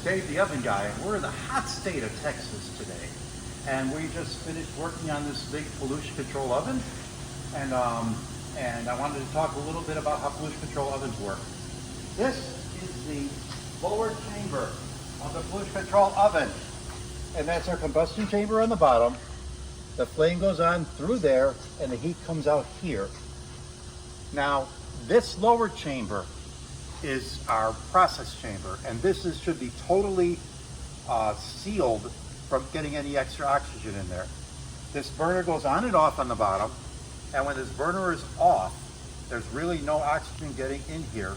Dave the Oven Guy, and we're in the hot state of Texas today. And we just finished working on this big pollution control oven. And I wanted to talk a little bit about how pollution control ovens work. This is the lower chamber of the pollution control oven. And that's our combustion chamber on the bottom. The flame goes on through there and the heat comes out here. Now, this lower chamber is our process chamber, and this should be totally sealed from getting any extra oxygen in there. This burner goes on and off on the bottom, and when this burner is off, there's really no oxygen getting in here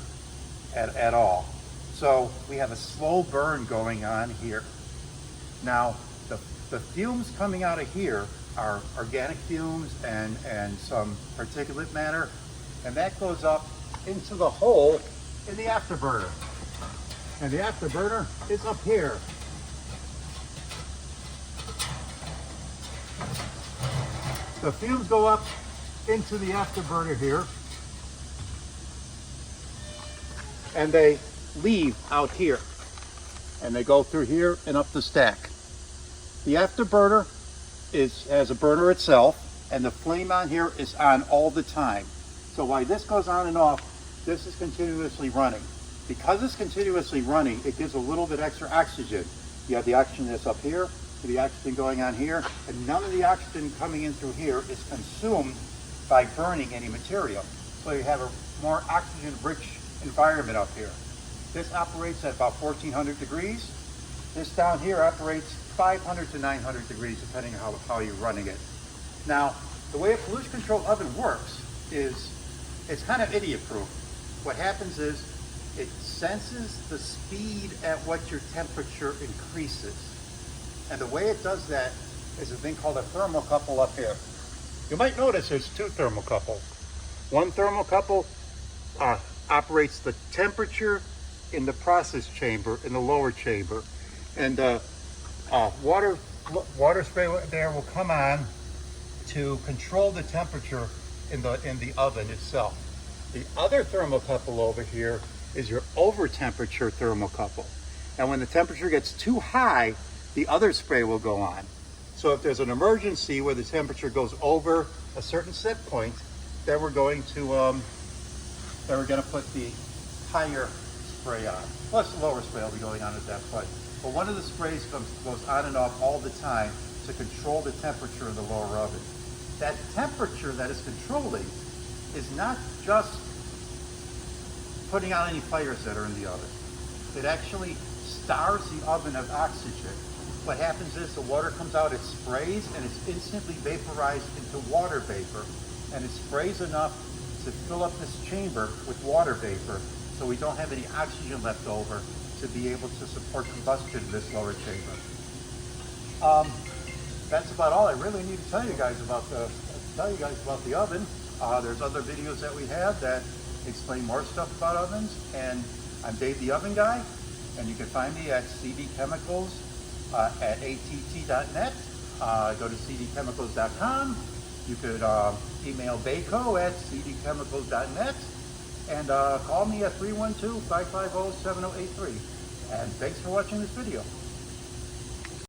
at all. So we have a slow burn going on here. Now, the fumes coming out of here are organic fumes and some particulate matter, and that goes up into the hole in the afterburner. And the afterburner is up here. The fumes go up into the afterburner here, and they leave out here, and they go through here and up the stack. The afterburner has a burner itself, and the flame on here is on all the time. So while this goes on and off, this is continuously running. Because it's continuously running, it gives a little bit extra oxygen. You have the oxygen that's up here, the oxygen going on here, and none of the oxygen coming in through here is consumed by burning any material. So you have a more oxygen-rich environment up here. This operates at about 1400 degrees. This down here operates 500 to 900 degrees, depending on how you're running it. Now, the way a pollution control oven works is it's kind of idiot-proof. What happens is it senses the speed at what your temperature increases. And the way it does that is a thing called a thermocouple up here. You might notice there's two thermocouples. One thermocouple operates the temperature in the process chamber, in the lower chamber. And water spray there will come on to control the temperature in the oven itself. The other thermocouple over here is your over temperature thermocouple. And when the temperature gets too high, the other spray will go on. So if there's an emergency where the temperature goes over a certain set point, then we're going to put the higher spray on. Plus the lower spray will be going on at that point. But one of the sprays goes on and off all the time to control the temperature of the lower oven. That temperature that is controlling is not just putting out any fires that are in the oven. It actually starves the oven of oxygen. What happens is the water comes out, it sprays, and it's instantly vaporized into water vapor. And it sprays enough to fill up this chamber with water vapor, so we don't have any oxygen left over to be able to support combustion in this lower chamber. That's about all I really need to tell you guys about the oven. There's other videos that we have that explain more stuff about ovens, and I'm Dave the Oven Guy, and you can find me at cdchemicals at att.net. Go to cdchemicals.com. You could email baco at cdchemicals.net, and call me at 312-550-7083. And thanks for watching this video.